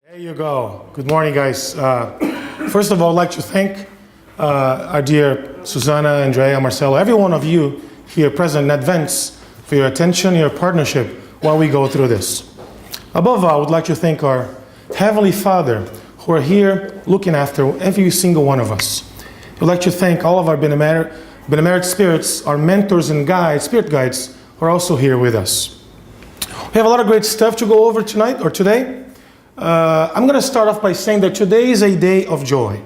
There you go. Good morning, guys. First of all, I'd like to thank our dear Susanna, Andrea, Marcelo, every one of you here present in advance for your attention, your partnership while we go through this. Above all, I would like to thank our Heavenly Father who are here looking after every single one of us. I'd like to thank all of our benemerite spirits, our mentors and guides, spirit guides, who are also here with us. We have a lot of great stuff to go over tonight or today. I'm going to start off by saying that today is a day of joy.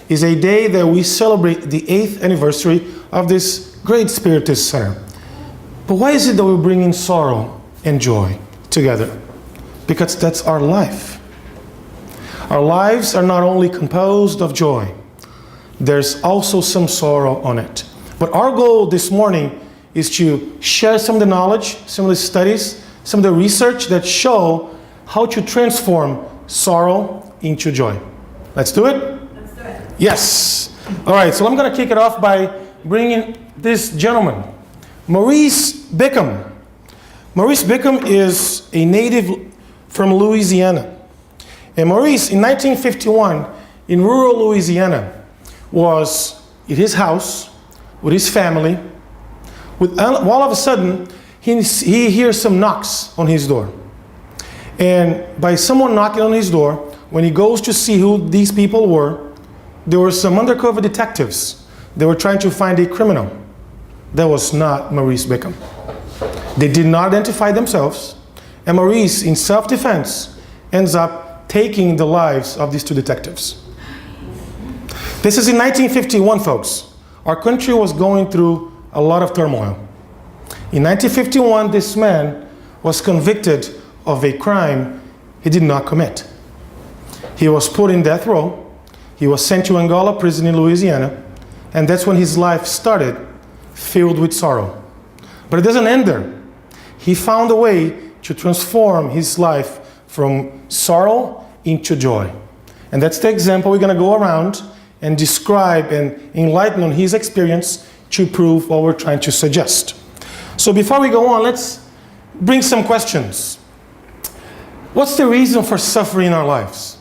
It's a day that we celebrate the 8th anniversary of this great Spiritist center. But why is it that we're bringing sorrow and joy together? Because that's our life. Our lives are not only composed of joy, there's also some sorrow on it. But our goal this morning is to share some of the knowledge, some of the studies, some of the research that show how to transform sorrow into joy. Let's do it? Let's do it. Yes. All right, so I'm going to kick it off by bringing this gentleman, Maurice Beckham. Maurice Beckham is a native from Louisiana. And Maurice, in 1951, in rural Louisiana, was in his house with his family. All of a sudden, he hears some knocks on his door. And by someone knocking on his door, when he goes to see who these people were, there were some undercover detectives. They were trying to find a criminal. That was not Maurice Beckham. They did not identify themselves. And Maurice, in self-defense, ends up taking the lives of these two detectives. This is in 1951, folks. Our country was going through a lot of turmoil. In 1951, this man was convicted of a crime he did not commit. He was put in death row. He was sent to Angola prison in Louisiana. And that's when his life started, filled with sorrow. But it doesn't end there. He found a way to transform his life from sorrow into joy. And that's the example we're going to go around and describe and enlighten on his experience to prove what we're trying to suggest. So before we go on, let's bring some questions. What's the reason for suffering in our lives?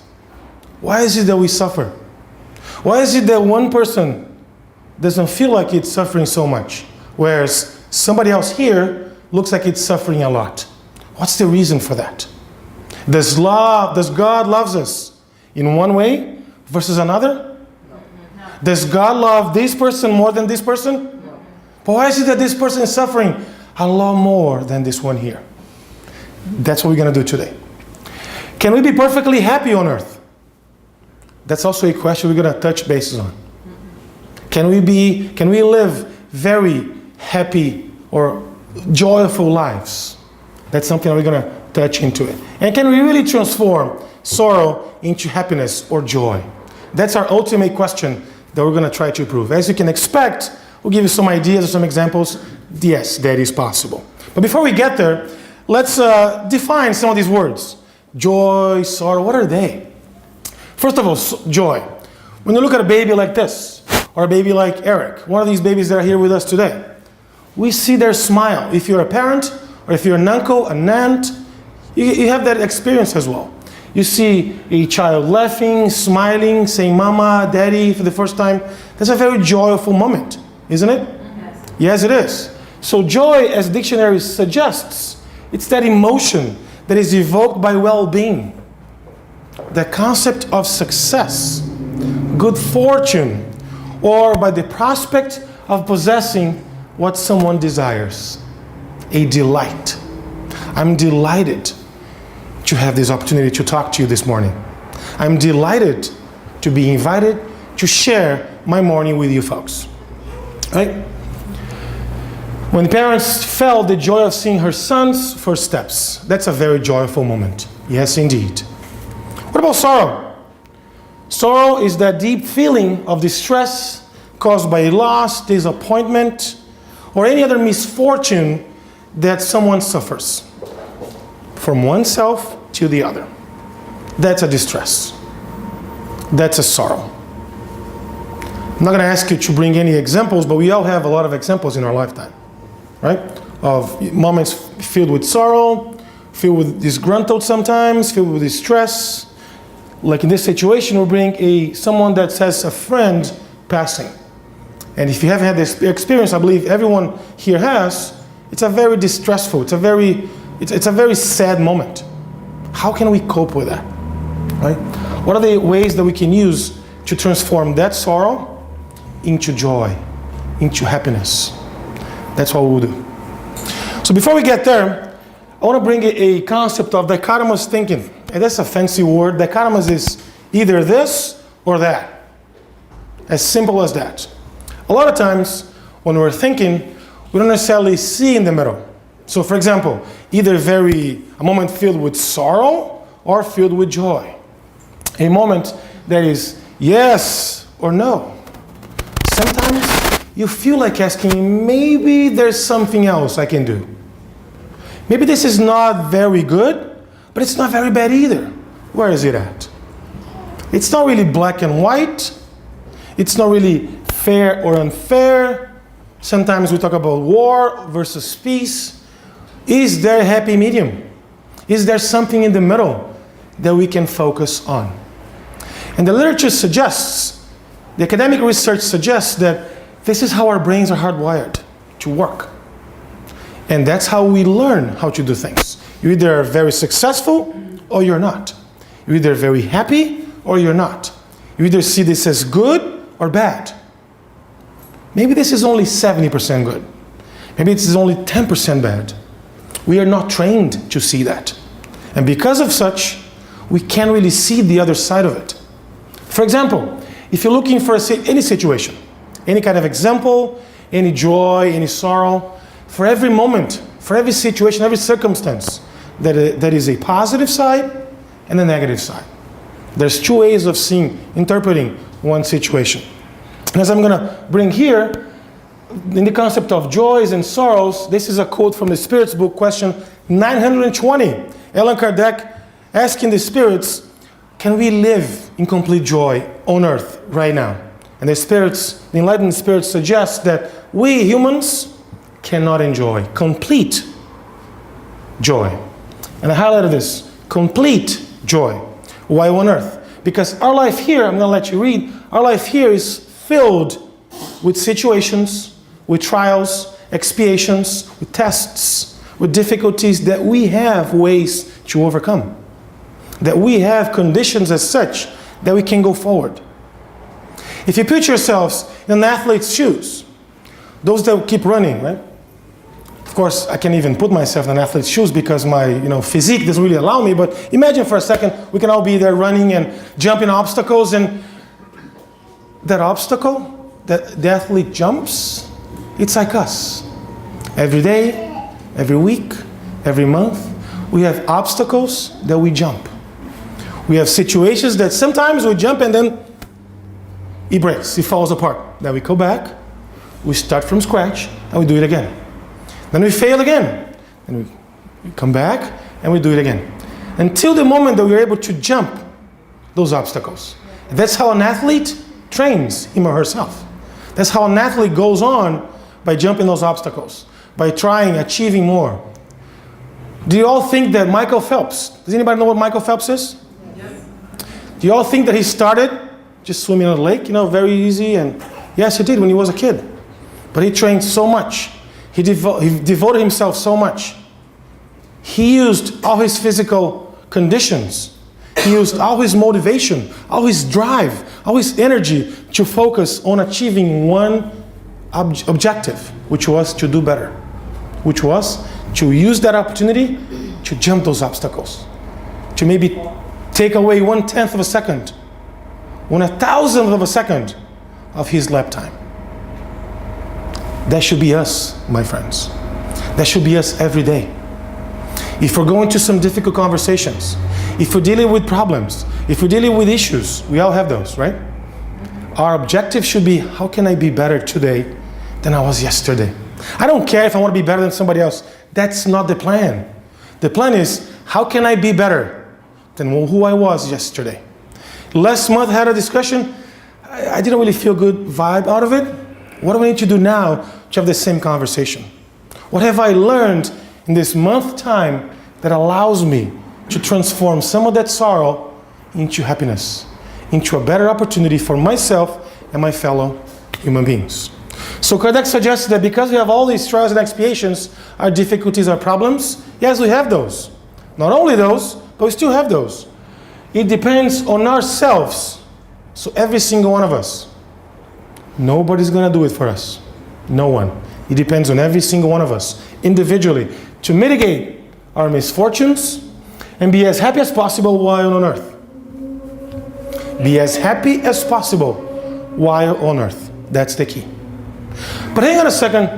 Why is it that we suffer? Why is it that one person doesn't feel like it's suffering so much, whereas somebody else here looks like it's suffering a lot? What's the reason for that? Does God love us in one way versus another? No. Does God love this person more than this person? No. But why is it that this person is suffering a lot more than this one here? That's what we're going to do today. Can we be perfectly happy on earth? That's also a question we're going to touch bases on. Can we live very happy or joyful lives? That's something that we're going to touch into it. And can we really transform sorrow into happiness or joy? That's our ultimate question that we're going to try to prove. As you can expect, we'll give you some ideas or some examples. Yes, that is possible. But before we get there, let's define some of these words. Joy, sorrow, what are they? First of all, joy. When you look at a baby like this, or a baby like Eric, one of these babies that are here with us today, we see their smile. If you're a parent, or if you're an uncle, an aunt, you have that experience as well. You see a child laughing, smiling, saying mama, daddy for the first time. That's a very joyful moment, isn't it? Yes. Yes, it is. So joy, as dictionary suggests, it's that emotion that is evoked by well-being. The concept of success, good fortune, or by the prospect of possessing what someone desires. A delight. I'm delighted to have this opportunity to talk to you this morning. I'm delighted to be invited to share my morning with you folks. Right? When parents felt the joy of seeing her son's first steps, that's a very joyful moment. Yes, indeed. What about sorrow? Sorrow is that deep feeling of distress caused by loss, disappointment, or any other misfortune that someone suffers from oneself to the other. That's a distress. That's a sorrow. I'm not going to ask you to bring any examples, but we all have a lot of examples in our lifetime, right? Of moments filled with sorrow, filled with disgruntled sometimes, filled with distress, Like in this situation, we bring someone that has a friend passing. And if you haven't had this experience, I believe everyone here has, it's a very distressful, it's a very sad moment. How can we cope with that? Right? What are the ways that we can use to transform that sorrow into joy, into happiness? That's what we'll do. So before we get there, I want to bring a concept of dichotomous thinking. And that's a fancy word. Dichotomous is either this or that. As simple as that. A lot of times when we're thinking, we don't necessarily see in the middle. So for example, either a moment filled with sorrow or filled with joy. A moment that is yes or no. Sometimes you feel like asking, maybe there's something else I can do. Maybe this is not very good, but it's not very bad either. Where is it at? It's not really black and white. It's not really fair or unfair. Sometimes we talk about war versus peace. Is there a happy medium? Is there something in the middle that we can focus on? And the literature suggests, the academic research suggests that this is how our brains are hardwired to work. And that's how we learn how to do things. You either are very successful or you're not. You're either very happy or you're not. You either see this as good or bad. Maybe this is only 70% good. Maybe this is only 10% bad. We are not trained to see that. And because of such, we can't really see the other side of it. For example, if you're looking for any situation, any kind of example, any joy, any sorrow, for every moment, for every situation, every circumstance, that is a positive side and a negative side. There's two ways of interpreting one situation. And as I'm going to bring here, in the concept of joys and sorrows, this is a quote from the Spirits book, question 920. Allan Kardec asking the spirits, can we live in complete joy on earth right now? And the enlightened spirits suggest that we humans cannot enjoy complete joy. And I highlighted this, complete joy. Why on earth? Because our life here, I'm going to let you read, our life here is filled with situations, with trials, expiations, with tests, with difficulties that we have ways to overcome. That we have conditions as such that we can go forward. If you put yourselves in an athlete's shoes, those that keep running, right? Of course, I can't even put myself in an athlete's shoes because my physique doesn't really allow me, but imagine for a second, we can all be there running and jumping obstacles, and that obstacle that the athlete jumps, it's like us. Every day, every week, every month, we have obstacles that we jump. We have situations that sometimes we jump and then it breaks, it falls apart. Then we go back, we start from scratch, and we do it again. Then we fail again, and we come back, and we do it again. Until the moment that we're able to jump those obstacles. That's how an athlete trains him or herself. That's how an athlete goes on by jumping those obstacles, by achieving more. Do you all think that Michael Phelps, does anybody know what Michael Phelps is? Yes. Do you all think that he started just swimming in the lake, very easy? And yes, he did when he was a kid. But he trained so much. He devoted himself so much. He used all his physical conditions. He used all his motivation, all his drive, all his energy to focus on achieving one objective, which was to do better, which was to use that opportunity to jump those obstacles, to maybe take away 1/10 of a second, 1/1000th of a second of his lap time. That should be us, my friends. That should be us every day. If we're going to some difficult conversations, if we're dealing with problems, if we're dealing with issues, we all have those, right? Our objective should be, how can I be better today than I was yesterday? I don't care if I want to be better than somebody else. That's not the plan. The plan is, how can I be better than who I was yesterday? Last month I had a discussion. I didn't really feel good vibe out of it. What do I need to do now to have the same conversation? What have I learned in this month time that allows me to transform some of that sorrow into happiness, into a better opportunity for myself and my fellow human beings. So Kardec suggests that because we have all these trials and expiations, our difficulties, our problems, yes, we have those. Not only those, but we still have those. It depends on ourselves. So every single one of us. Nobody's going to do it for us. No one. It depends on every single one of us, individually, to mitigate our misfortunes and be as happy as possible while on earth. Be as happy as possible while on earth. That's the key. But hang on a second.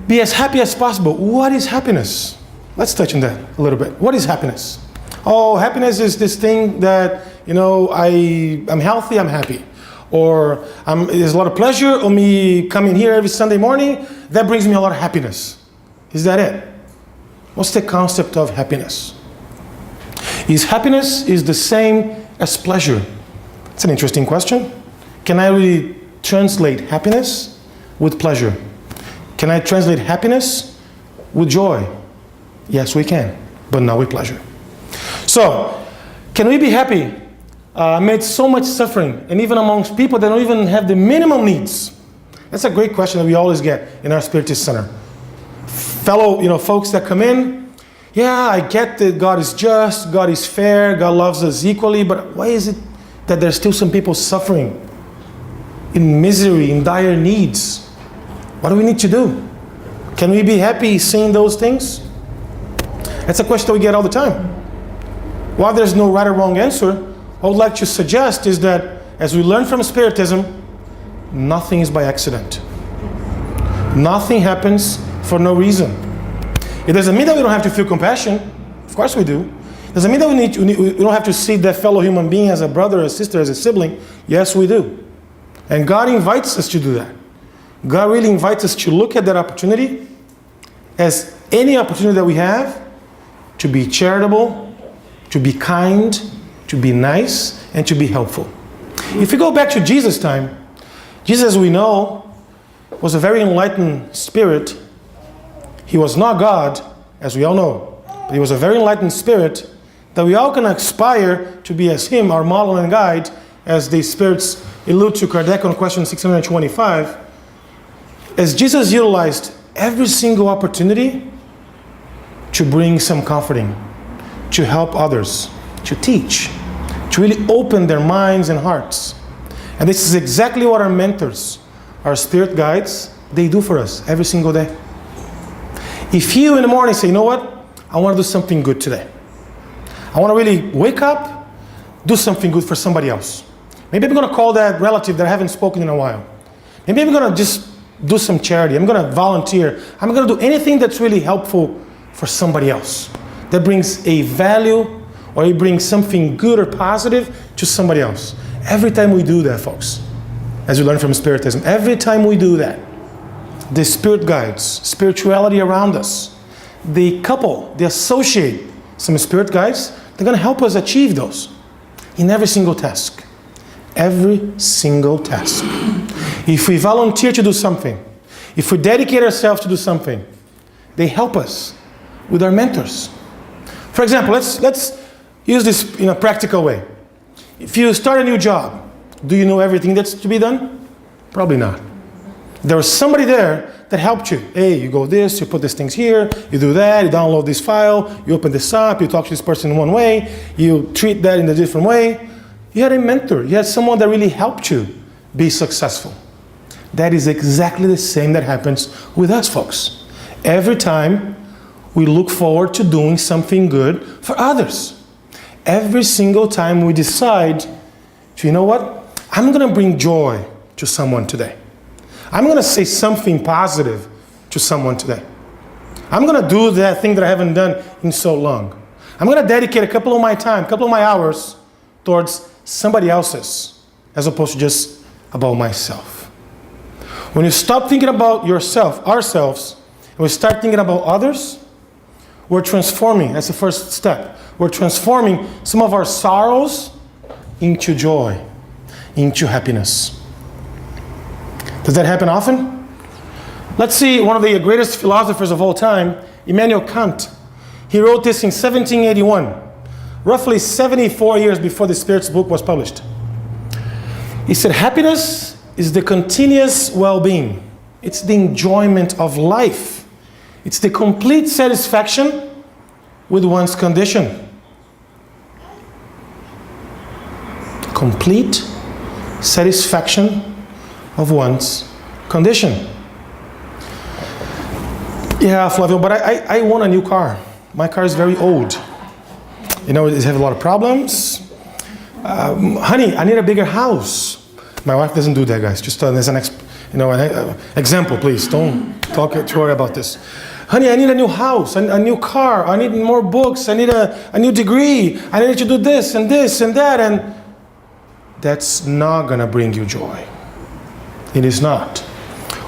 Be as happy as possible. What is happiness? Let's touch on that a little bit. What is happiness? Oh, happiness is this thing that, I'm healthy, I'm happy. Or there's a lot of pleasure on me coming here every Sunday morning. That brings me a lot of happiness. Is that it? What's the concept of happiness? Is happiness the same as pleasure? It's an interesting question. Can I really translate happiness with pleasure? Can I translate happiness with joy? Yes, we can, but not with pleasure. So, can we be happy amidst so much suffering, and even amongst people that don't even have the minimum needs? That's a great question that we always get in our Spiritist Center. Fellow, folks that come in, yeah, I get that God is just, God is fair, God loves us equally, but why is it that there's still some people suffering in misery, in dire needs? What do we need to do? Can we be happy seeing those things? That's a question that we get all the time. While there's no right or wrong answer, what I would like to suggest is that as we learn from Spiritism, nothing is by accident. Nothing happens for no reason. It doesn't mean that we don't have to feel compassion. Of course we do. It doesn't mean that we don't have to see that fellow human being as a brother, a sister, as a sibling. Yes, we do. And God invites us to do that. God really invites us to look at that opportunity as any opportunity that we have to be charitable, to be kind, to be nice, and to be helpful. If we go back to Jesus' time, Jesus, as we know, was a very enlightened spirit. He was not God, as we all know, but he was a very enlightened spirit that we all can aspire to be as him, our model and guide, as the spirits allude to Kardec on question 625. As Jesus utilized every single opportunity to bring some comforting, to help others, to teach, to really open their minds and hearts. And this is exactly what our mentors, our spirit guides, they do for us every single day. If you in the morning say, you know what, I want to do something good today. I want to really wake up, do something good for somebody else. Maybe I'm going to call that relative that I haven't spoken in a while. Maybe I'm going to just do some charity. I'm going to volunteer. I'm going to do anything that's really helpful for somebody else. That brings a value, or it brings something good or positive to somebody else. Every time we do that, folks, as we learn from Spiritism, every time we do that, the spirit guides, spirituality around us, they couple, they associate some spirit guides, they're going to help us achieve those in every single task. Every single task. If we volunteer to do something, if we dedicate ourselves to do something, they help us with our mentors. For example, let's use this in a practical way. If you start a new job, do you know everything that's to be done? Probably not. There was somebody there that helped you. Hey, you go this, you put these things here, you do that, you download this file, you open this up, you talk to this person in one way, you treat that in a different way. You had a mentor. You had someone that really helped you be successful. That is exactly the same that happens with us, folks. Every time we look forward to doing something good for others. Every single time we decide to, you know what? I'm going to bring joy to someone today. I'm going to say something positive to someone today. I'm going to do that thing that I haven't done in so long. I'm going to dedicate a couple of my time, a couple of my hours towards somebody else's, as opposed to just about myself. When you stop thinking about yourself, ourselves, and we start thinking about others, we're transforming. That's the first step. We're transforming some of our sorrows into joy, into happiness. Does that happen often? Let's see one of the greatest philosophers of all time, Immanuel Kant. He wrote this in 1781. roughly 74 years before the Spirit's book was published. He said, happiness is the continuous well-being. It's the enjoyment of life. It's the complete satisfaction with one's condition. Complete satisfaction of one's condition. Yeah, Flavio, but I want a new car. My car is very old. You know, it has a lot of problems. Honey, I need a bigger house. My wife doesn't do that, guys. Just as an example, please. Don't talk to her about this. Honey, I need a new house, a new car. I need more books. I need a new degree. I need to do this and that. And that's not going to bring you joy. It is not.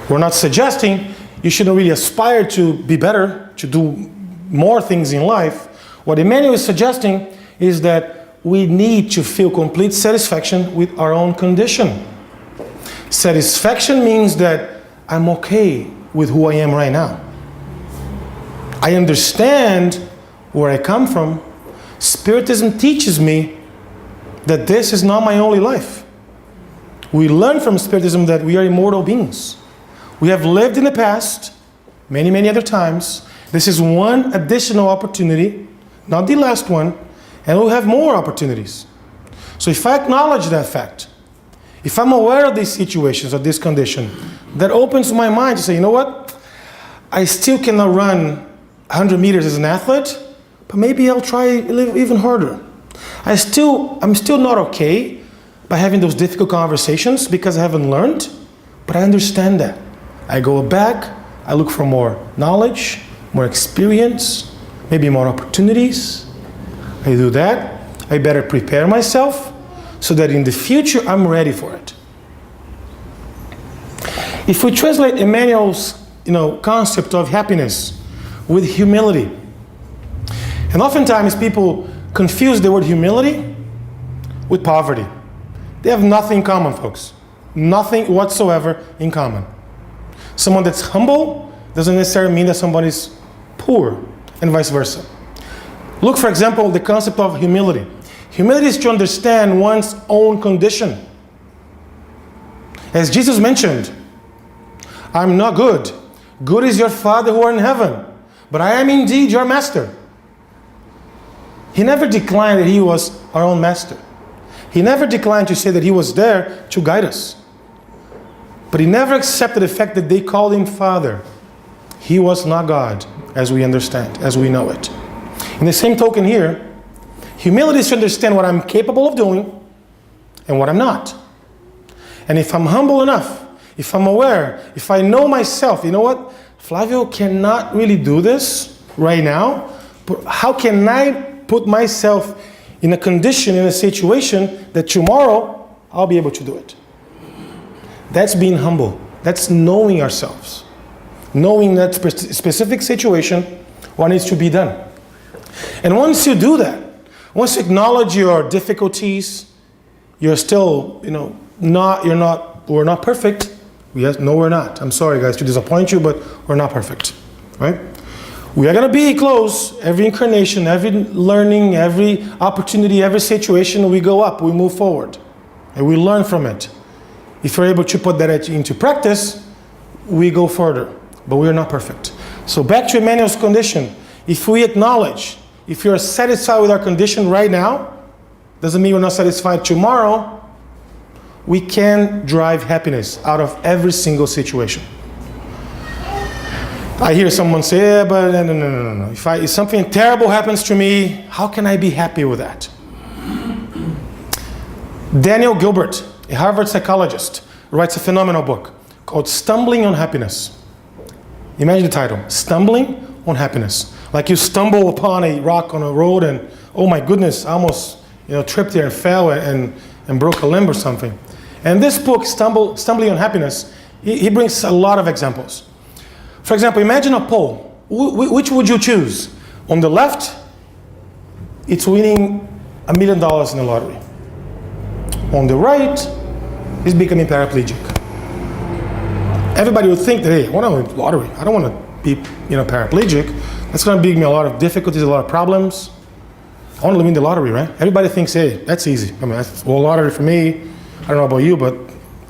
We're not suggesting you shouldn't really aspire to be better, to do more things in life. What Emmanuel is suggesting is that we need to feel complete satisfaction with our own condition. Satisfaction means that I'm okay with who I am right now. I understand where I come from. Spiritism teaches me that this is not my only life. We learn from Spiritism that we are immortal beings. We have lived in the past many, many other times. This is one additional opportunity, not the last one, and we'll have more opportunities. So if I acknowledge that fact, if I'm aware of these situations, of this condition, that opens my mind to say, you know what? I still cannot run 100 meters as an athlete, but maybe I'll try even harder. I'm still not okay by having those difficult conversations because I haven't learned, but I understand that. I go back, I look for more knowledge, more experience, maybe more opportunities. I do that. I better prepare myself so that in the future I'm ready for it. If we translate Emmanuel's concept of happiness with humility, and oftentimes people confuse the word humility with poverty. They have nothing in common, folks. Nothing whatsoever in common. Someone that's humble doesn't necessarily mean that somebody's poor, and vice versa. Look, for example, the concept of humility. Humility is to understand one's own condition. As Jesus mentioned, I'm not good. Good is your Father who art in heaven, but I am indeed your master. He never declined that he was our own master. He never declined to say that he was there to guide us. But he never accepted the fact that they called him Father. He was not God, as we understand, as we know it. In the same token here, humility is to understand what I'm capable of doing and what I'm not. And if I'm humble enough, if I'm aware, if I know myself, you know what? Flavio cannot really do this right now, but how can I put myself in a condition, in a situation that tomorrow I'll be able to do it? That's being humble. That's knowing ourselves. Knowing that specific situation, what needs to be done. And once you do that, once you acknowledge your difficulties, you're still, we're not perfect. Yes, no, we're not. I'm sorry, guys, to disappoint you, but we're not perfect, right? We are going to be close. Every incarnation, every learning, every opportunity, every situation, we go up, we move forward, and we learn from it. If we're able to put that into practice, we go further, but we are not perfect. So back to Emmanuel's condition. If we acknowledge, if you're satisfied with our condition right now, doesn't mean we're not satisfied tomorrow. We can drive happiness out of every single situation. I hear someone say, yeah, but no. If something terrible happens to me, how can I be happy with that? Daniel Gilbert, a Harvard psychologist, writes a phenomenal book called Stumbling on Happiness. Imagine the title, Stumbling on Happiness. Like you stumble upon a rock on a road and, oh my goodness, I almost tripped there and fell and broke a limb or something. And this book, Stumbling on Happiness, he brings a lot of examples. For example, imagine a pole. Which would you choose? On the left, it's winning $1 million in the lottery. On the right, it's becoming paraplegic. Everybody would think that, hey, I want to win the lottery. I don't want to be paraplegic. That's going to bring me a lot of difficulties, a lot of problems. I want to win the lottery, right? Everybody thinks, hey, that's easy. I mean, that's well, lottery for me. I don't know about you, but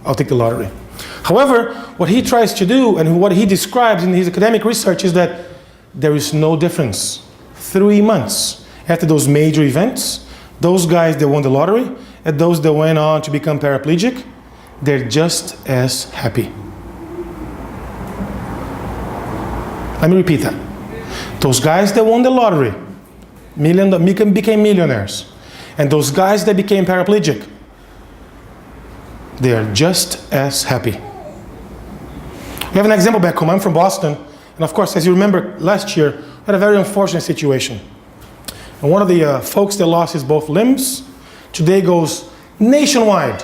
I'll take the lottery. However, what he tries to do and what he describes in his academic research is that there is no difference. 3 months after those major events, those guys that won the lottery and those that went on to become paraplegic, they're just as happy. Let me repeat that. Those guys that won the lottery became millionaires. And those guys that became paraplegic, they are just as happy. We have an example back home. I'm from Boston. And of course, as you remember, last year, we had a very unfortunate situation. And one of the folks that lost his both limbs today goes nationwide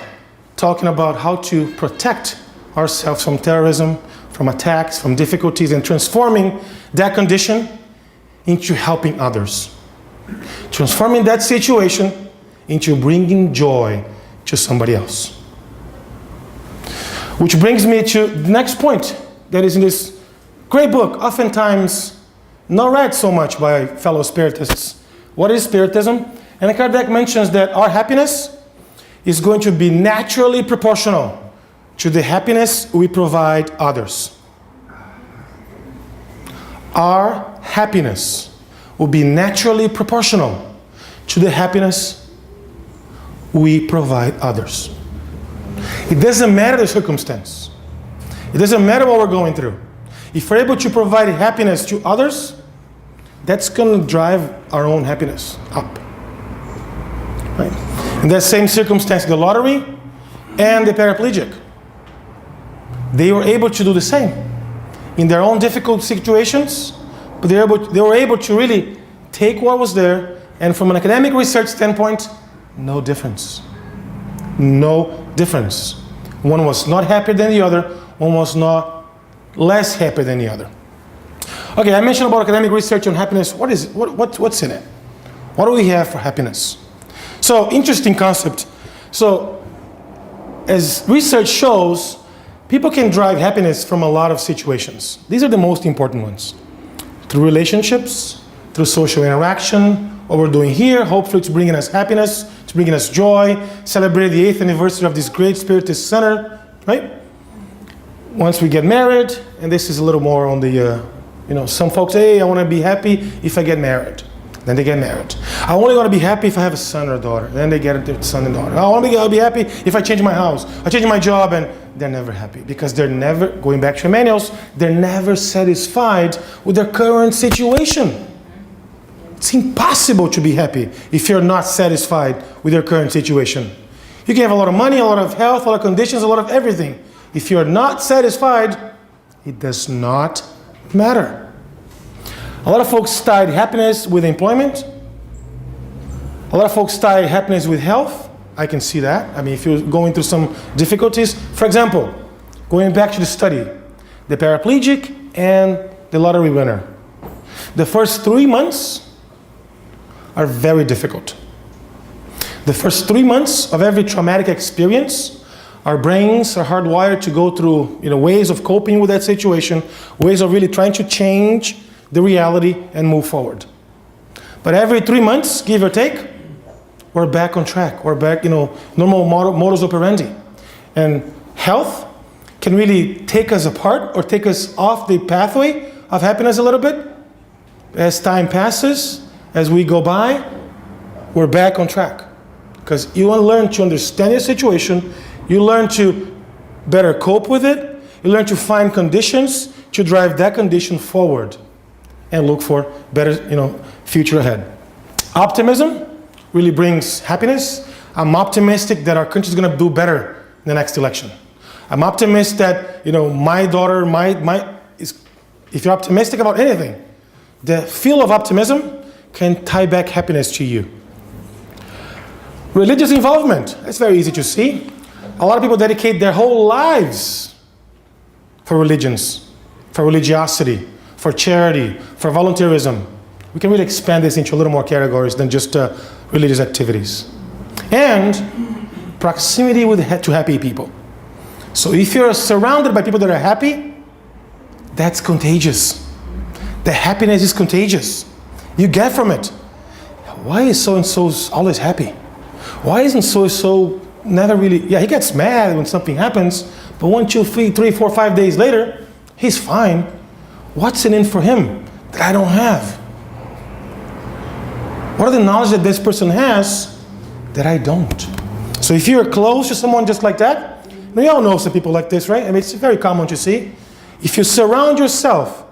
talking about how to protect ourselves from terrorism, from attacks, from difficulties, and transforming that condition into helping others. Transforming that situation into bringing joy to somebody else. Which brings me to the next point that is in this great book, oftentimes not read so much by fellow Spiritists. What is Spiritism? And Kardec mentions that our happiness is going to be naturally proportional to the happiness we provide others. Our happiness will be naturally proportional to the happiness we provide others. It doesn't matter the circumstance. It doesn't matter what we're going through. If we're able to provide happiness to others, that's going to drive our own happiness up. Right? In that same circumstance, the lottery and the paraplegic, they were able to do the same. In their own difficult situations, but they were able to really take what was there, and from an academic research standpoint, no difference. No difference. One was not happier than the other, one was not less happy than the other. Okay, I mentioned about academic research on happiness. What is it? What's in it? What do we have for happiness? So, interesting concept. So, as research shows, people can drive happiness from a lot of situations. These are the most important ones. Through relationships, through social interaction, what we're doing here, hopefully it's bringing us happiness, it's bringing us joy, celebrate the 8th anniversary of this great Spiritist center, right? Once we get married, and this is a little more on the, some folks say, hey, I want to be happy if I get married. Then they get married. I only want to be happy if I have a son or a daughter. Then they get their son and daughter. I'll be happy if I change my house. I change my job, and they're never happy because they're never, going back to Emmanuel's, they're never satisfied with their current situation. It's impossible to be happy if you're not satisfied with your current situation. You can have a lot of money, a lot of health, a lot of conditions, a lot of everything. If you're not satisfied, it does not matter. A lot of folks tied happiness with employment. A lot of folks tie happiness with health. I can see that. I mean, if you're going through some difficulties. For example, going back to the study, the paraplegic and the lottery winner. The first 3 months are very difficult. The first 3 months of every traumatic experience, our brains are hardwired to go through ways of coping with that situation, ways of really trying to change the reality and move forward. But every 3 months, give or take, we're back on track. We're back, normal modus operandi. And health can really take us apart or take us off the pathway of happiness a little bit. As time passes, as we go by, we're back on track. Because you learn to understand your situation, you learn to better cope with it, you learn to find conditions to drive that condition forward and look for better, future ahead. Optimism really brings happiness. I'm optimistic that our country is going to do better in the next election. I'm optimistic that, my daughter if you're optimistic about anything, the feel of optimism can tie back happiness to you. Religious involvement, that's very easy to see. A lot of people dedicate their whole lives for religions, for religiosity, for charity, for volunteerism. We can really expand this into a little more categories than just religious activities. And proximity to happy people. So if you're surrounded by people that are happy, that's contagious. The happiness is contagious. You get from it. why is so-and-so always happy? Why isn't so-and-so never really, yeah, he gets mad when something happens, but 1, 2, 3, 4, 5 days later, he's fine. What's in it for him that I don't have? What are the knowledge that this person has that I don't? So if you're close to someone just like that, we all know some people like this, right? I mean, it's very common to see. If you surround yourself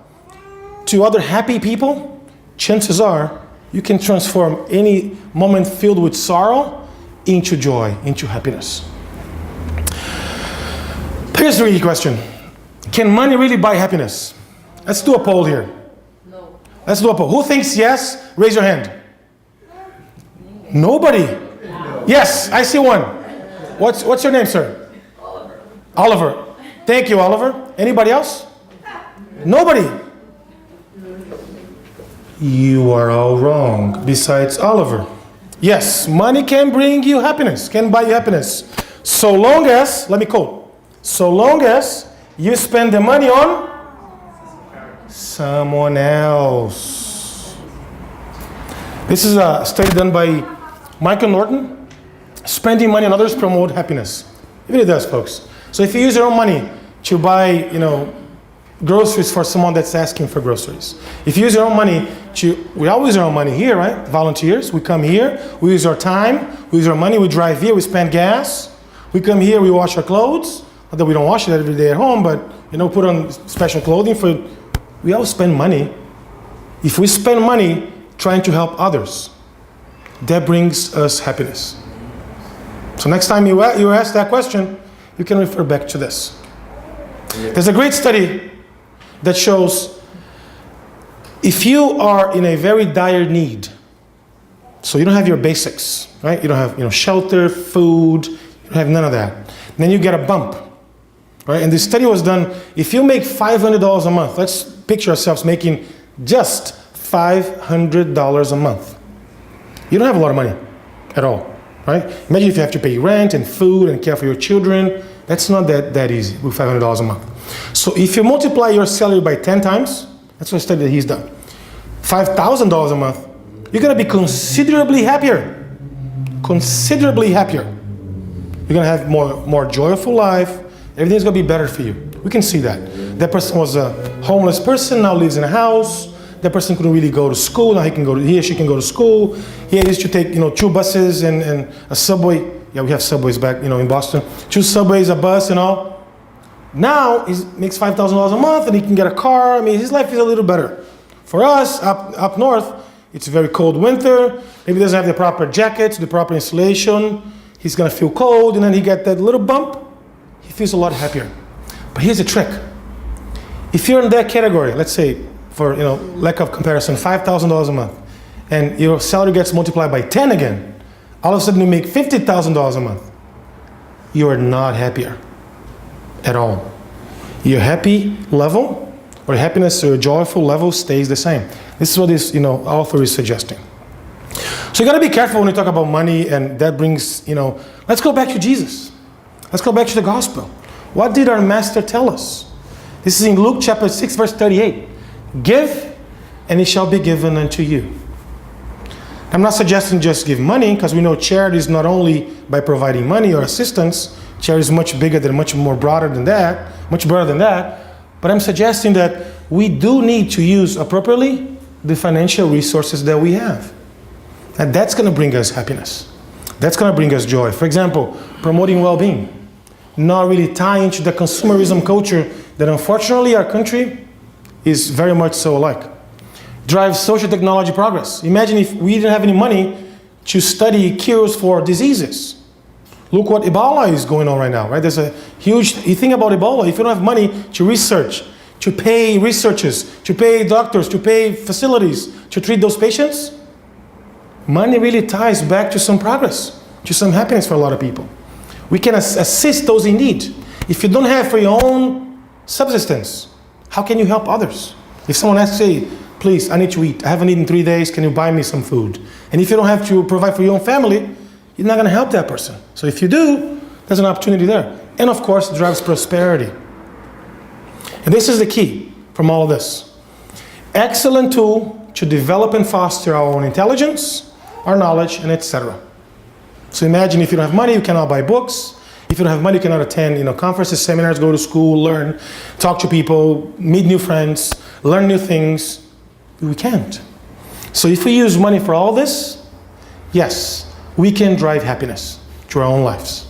to other happy people, chances are you can transform any moment filled with sorrow into joy, into happiness. Here's the real question. Can money really buy happiness? Let's do a poll here. No. Let's do a poll. Who thinks yes? Raise your hand. Nobody. No. Yes, I see one. What's your name, sir? Oliver. Oliver. Thank you, Oliver. Anybody else? Nobody. You are all wrong, besides Oliver. Yes, money can bring you happiness, can buy you happiness. So long as, let me quote, so long as you spend the money on someone else. This is a study done by Michael Norton. Spending money on others promote happiness. It really does, folks. So if you use your own money to buy, groceries for someone that's asking for groceries. If you use your own money we always use our own money here, right? Volunteers, we come here, we use our time, we use our money, we drive here, we spend gas. We come here, we wash our clothes. Not that we don't wash it every day at home, but, put on special clothing we all spend money. If we spend money trying to help others, that brings us happiness. So next time you ask that question, you can refer back to this. There's a great study that shows if you are in a very dire need, so you don't have your basics, right? You don't have shelter, food, you don't have none of that. Then you get a bump, right? And this study was done, if you make $500 a month, let's picture ourselves making just $500 a month. You don't have a lot of money at all, right? Imagine if you have to pay rent and food and care for your children. That's not that easy with $500 a month. So if you multiply your salary by 10 times, that's what a study that he's done, $5,000 a month, you're going to be considerably happier. Considerably happier. You're going to have more joyful life. Everything's going to be better for you. We can see that. That person was a homeless person, now lives in a house. That person couldn't really go to school. Now he or she can go to school. He used to take 2 buses and a subway. Yeah, we have subways back in Boston. 2 subways, a bus and all. Now he makes $5,000 a month and he can get a car. I mean, his life is a little better. For us up north, it's a very cold winter. Maybe he doesn't have the proper jackets, the proper insulation. He's gonna feel cold, and then he get that little bump. He feels a lot happier. But here's the trick. If you're in that category, let's say for lack of comparison, $5,000 a month, and your salary gets multiplied by 10 again, all of a sudden you make $50,000 a month. You are not happier at all. Your happy level, or happiness or joyful level stays the same. This is what this author is suggesting. So you got to be careful when you talk about money, and that brings, let's go back to Jesus. Let's go back to the gospel. What did our master tell us? This is in Luke chapter 6, verse 38. Give, and it shall be given unto you. I'm not suggesting just give money, because we know charity is not only by providing money or assistance. Charity is much bigger than, much broader than that. But I'm suggesting that we do need to use appropriately the financial resources that we have. And that's going to bring us happiness. That's going to bring us joy. For example, promoting well-being. Not really tying to the consumerism culture that unfortunately our country is very much so alike. Drive social technology progress. Imagine if we didn't have any money to study cures for diseases. Look what Ebola is going on right now, right? There's a huge, you think about Ebola, if you don't have money to research, to pay researchers, to pay doctors, to pay facilities, to treat those patients, money really ties back to some progress, to some happiness for a lot of people. We can assist those in need. If you don't have for your own subsistence, how can you help others? If someone asks, hey, please, I need to eat. I haven't eaten 3 days. Can you buy me some food? And if you don't have to provide for your own family, you're not going to help that person. So if you do, there's an opportunity there. And of course, it drives prosperity. And this is the key from all of this. Excellent tool to develop and foster our own intelligence, our knowledge, and etc. So imagine if you don't have money, you cannot buy books. If you don't have money, you cannot attend conferences, seminars, go to school, learn, talk to people, meet new friends, learn new things. We can't. So if we use money for all this, yes, we can drive happiness to our own lives.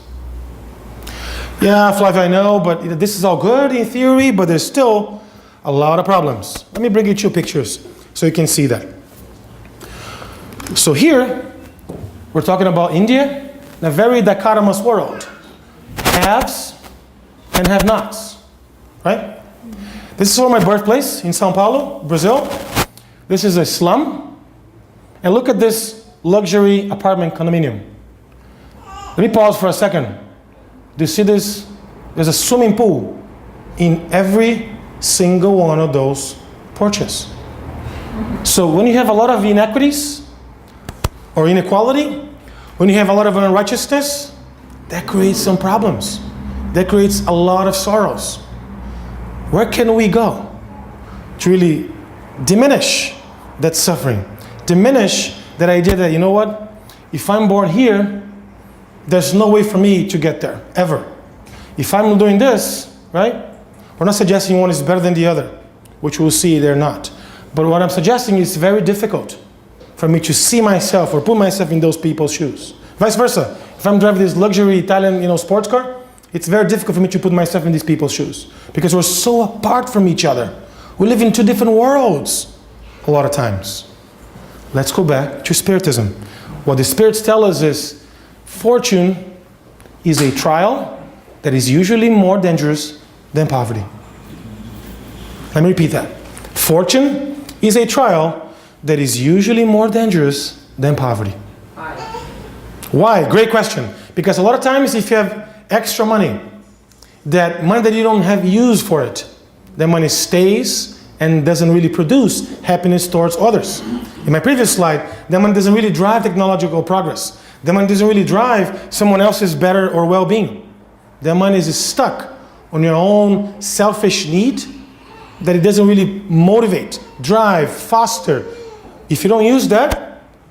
Yeah, Flavio, I know, but this is all good in theory, but there's still a lot of problems. Let me bring you 2 pictures so you can see that. So here, we're talking about India, in a very dichotomous world. Haves and have-nots, right? This is from my birthplace in São Paulo, Brazil. This is a slum. And look at this luxury apartment condominium. Let me pause for a second. Do you see this? There's a swimming pool in every single one of those porches. So when you have a lot of inequities or inequality, when you have a lot of unrighteousness, that creates some problems. That creates a lot of sorrows. Where can we go to really diminish that suffering? Diminish that idea that, you know what? If I'm born here, there's no way for me to get there, ever. If I'm doing this, right? We're not suggesting one is better than the other, which we'll see they're not. But what I'm suggesting is very difficult for me to see myself or put myself in those people's shoes. Vice versa. If I'm driving this luxury Italian, sports car, it's very difficult for me to put myself in these people's shoes because we're so apart from each other. We live in 2 different worlds a lot of times. Let's go back to Spiritism. What the spirits tell us is fortune is a trial that is usually more dangerous than poverty. Let me repeat that. Fortune is a trial that is usually more dangerous than poverty. Why? Great question. Because a lot of times if you have extra money, that money that you don't have use for it, that money stays and doesn't really produce happiness towards others. In my previous slide, that money doesn't really drive technological progress. That money doesn't really drive someone else's better or well-being. That money is stuck on your own selfish need that it doesn't really motivate, drive, foster. If you don't use that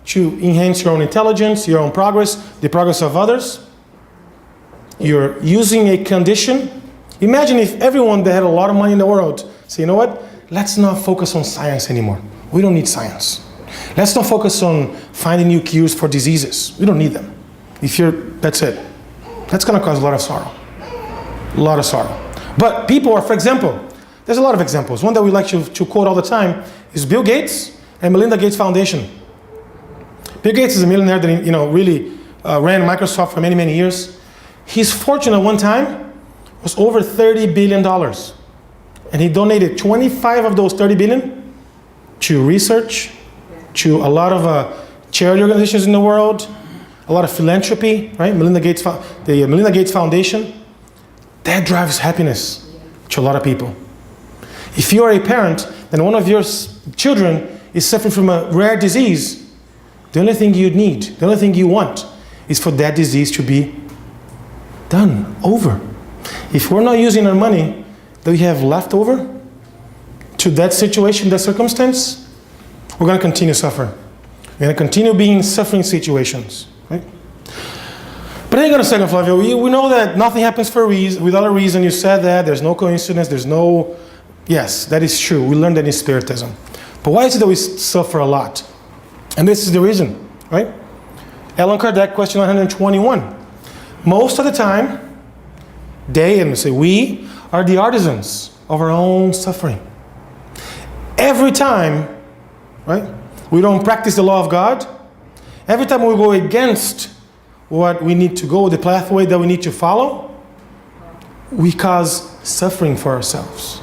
to enhance your own intelligence, your own progress, the progress of others, you're using a condition. Imagine if everyone that had a lot of money in the world say, you know what, let's not focus on science anymore. We don't need science. Let's not focus on finding new cures for diseases. We don't need them. That's it. That's gonna cause a lot of sorrow. A lot of sorrow. But people are, for example, there's a lot of examples. One that we like to quote all the time is Bill Gates and Melinda Gates Foundation. Bill Gates is a millionaire that really ran Microsoft for many, many years. His fortune at one time was over $30 billion. And he donated 25 of those 30 billion to research, to a lot of charity organizations in the world, a lot of philanthropy, right? The Melinda Gates Foundation. That drives happiness to a lot of people. If you are a parent and one of your children is suffering from a rare disease, the only thing you need, the only thing you want is for that disease to be done, over. If we're not using our money that we have left over to that situation, that circumstance, we're going to continue suffering. We're going to continue being in suffering situations, right? But hang on a second, Flavio. We know that nothing happens for a reason, without a reason. You said that. There's no coincidence. There's no... Yes, that is true. We learned that in Spiritism. But why is it that we suffer a lot? And this is the reason, right? Allan Kardec, question 121. Most of the time, we are the artisans of our own suffering. Every time, right, we don't practice the law of God, every time we go against what we need to go, the pathway that we need to follow, we cause suffering for ourselves.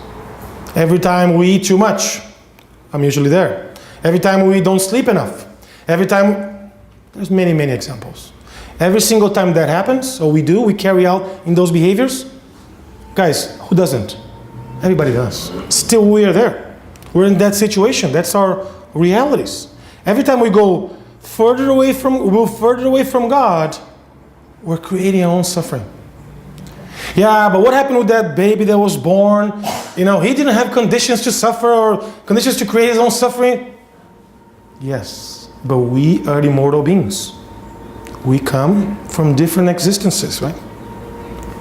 Every time we eat too much, I'm usually there. Every time we don't sleep enough. Every time, there's many, many examples. Every single time that happens, or we carry out in those behaviors, guys, who doesn't? Everybody does. Still we are there. We're in that situation. That's our realities. Every time we go further away from God, we're creating our own suffering. Yeah, but what happened with that baby that was born? He didn't have conditions to suffer or conditions to create his own suffering. Yes, but we are immortal beings. We come from different existences, right?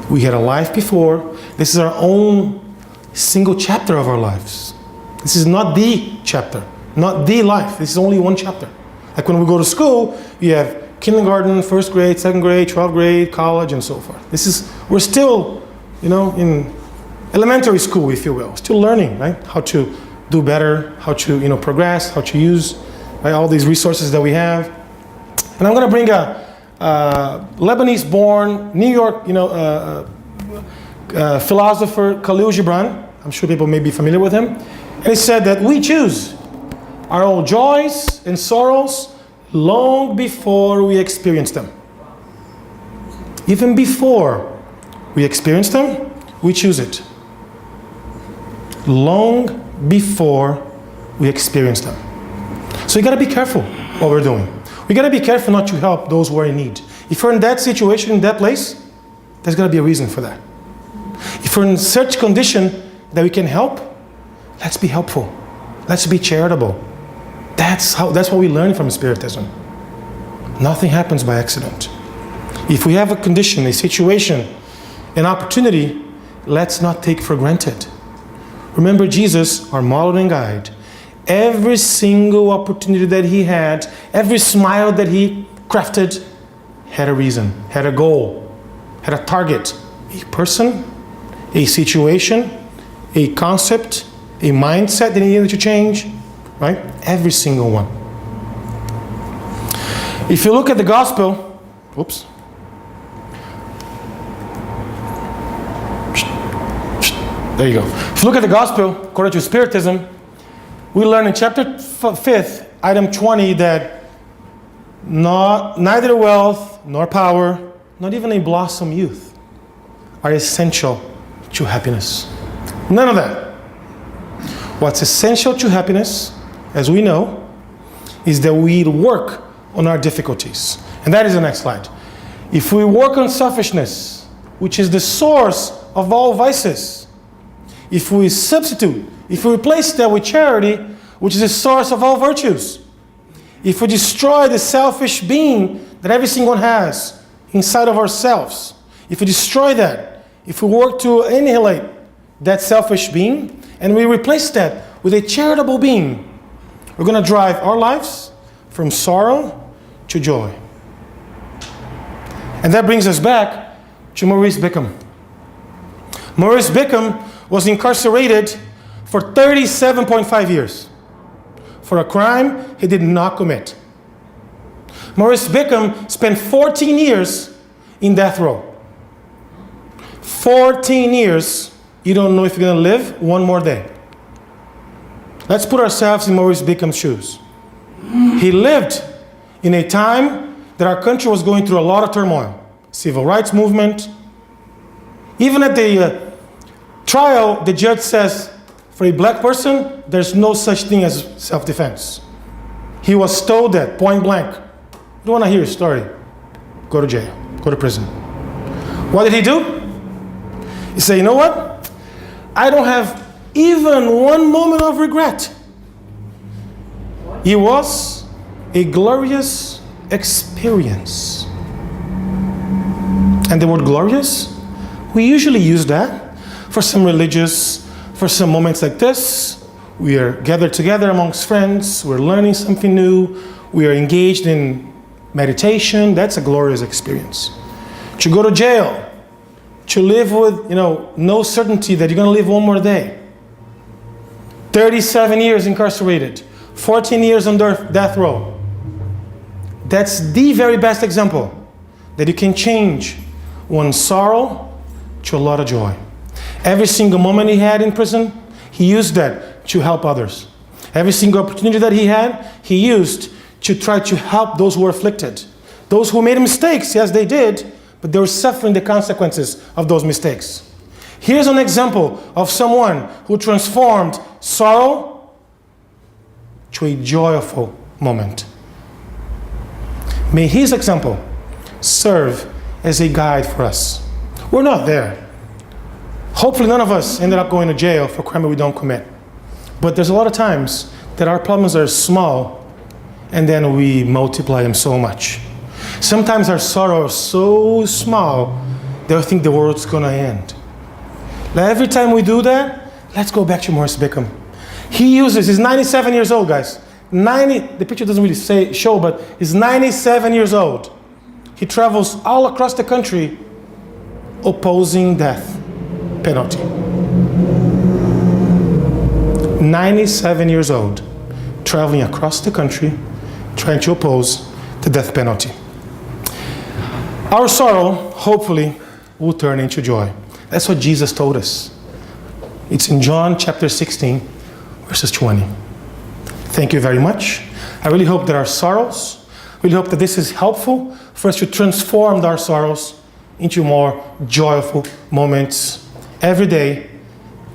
We had a life before. This is our own single chapter of our lives. This is not the chapter, not the life. This is only one chapter. Like when we go to school, you have kindergarten, first grade, second grade, 12th grade, college, and so forth. We're still, in elementary school, if you will, still learning, right? How to do better, how to, progress, how to use, right, all these resources that we have. And I'm going to bring a Lebanese-born, New York, philosopher, Khalil Gibran. I'm sure people may be familiar with him. And he said that we choose our own joys and sorrows long before we experience them. Even before we experience them, we choose it. Long before we experience them. So you got to be careful what we're doing. We got to be careful not to help those who are in need. If you're in that situation, in that place, there's got to be a reason for that. If we're in such condition that we can help, let's be helpful. Let's be charitable. That's what we learn from Spiritism. Nothing happens by accident. If we have a condition, a situation, an opportunity, let's not take for granted. Remember Jesus, our model and guide. Every single opportunity that he had, every smile that he crafted, had a reason, had a goal, had a target. A person, a situation, a concept, a mindset that he needed to change, right? Every single one. If you look at the gospel, oops. There you go. If you look at the gospel, according to Spiritism, we learn in chapter 5, item 20, that neither wealth nor power, not even a blossom youth, are essential to happiness. None of that. What's essential to happiness, as we know, is that we work on our difficulties. And that is the next slide. If we work on selfishness, which is the source of all vices, if we substitute, if we replace that with charity, which is the source of all virtues, if we destroy the selfish being that every single one has inside of ourselves, if we destroy that, if we work to annihilate that selfish being, and we replace that with a charitable being, we're going to drive our lives from sorrow to joy. And that brings us back to Maurice Beckham. Maurice Beckham was incarcerated for 37.5 years for a crime he did not commit. Maurice Beckham spent 14 years in death row. 14 years, you don't know if you're going to live one more day. Let's put ourselves in Maurice Beckham's shoes. He lived in a time that our country was going through a lot of turmoil. Civil rights movement. Even at the trial, the judge says, for a black person, there's no such thing as self-defense. He was told that, point blank. You don't want to hear his story? Go to jail. Go to prison. What did he do? He said, you know what? I don't have even one moment of regret. It was a glorious experience. And the word glorious, we usually use that for some some moments like this. We are gathered together amongst friends. We're learning something new. We are engaged in meditation. That's a glorious experience. To go to jail, to live with, no certainty that you're going to live one more day. 37 years incarcerated, 14 years under death row. That's the very best example that you can change one sorrow to a lot of joy. Every single moment he had in prison, he used that to help others. Every single opportunity that he had, he used to try to help those who were afflicted. Those who made mistakes, yes, they did, but they were suffering the consequences of those mistakes. Here's an example of someone who transformed sorrow to a joyful moment. May his example serve as a guide for us. We're not there. Hopefully none of us ended up going to jail for crime that we don't commit. But there's a lot of times that our problems are small and then we multiply them so much. Sometimes our sorrow is so small that we think the world's gonna end. Now, every time we do that, let's go back to Maurice Beckham. He's 97 years old, guys. The picture doesn't really show, but he's 97 years old. He travels all across the country opposing death penalty. 97 years old, traveling across the country, trying to oppose the death penalty. Our sorrow, hopefully, will turn into joy. That's what Jesus told us. It's in John chapter 16, verses 20. Thank you very much. I really hope that our sorrows, really hope that this is helpful for us to transform our sorrows into more joyful moments every day,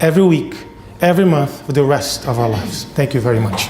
every week, every month for the rest of our lives. Thank you very much.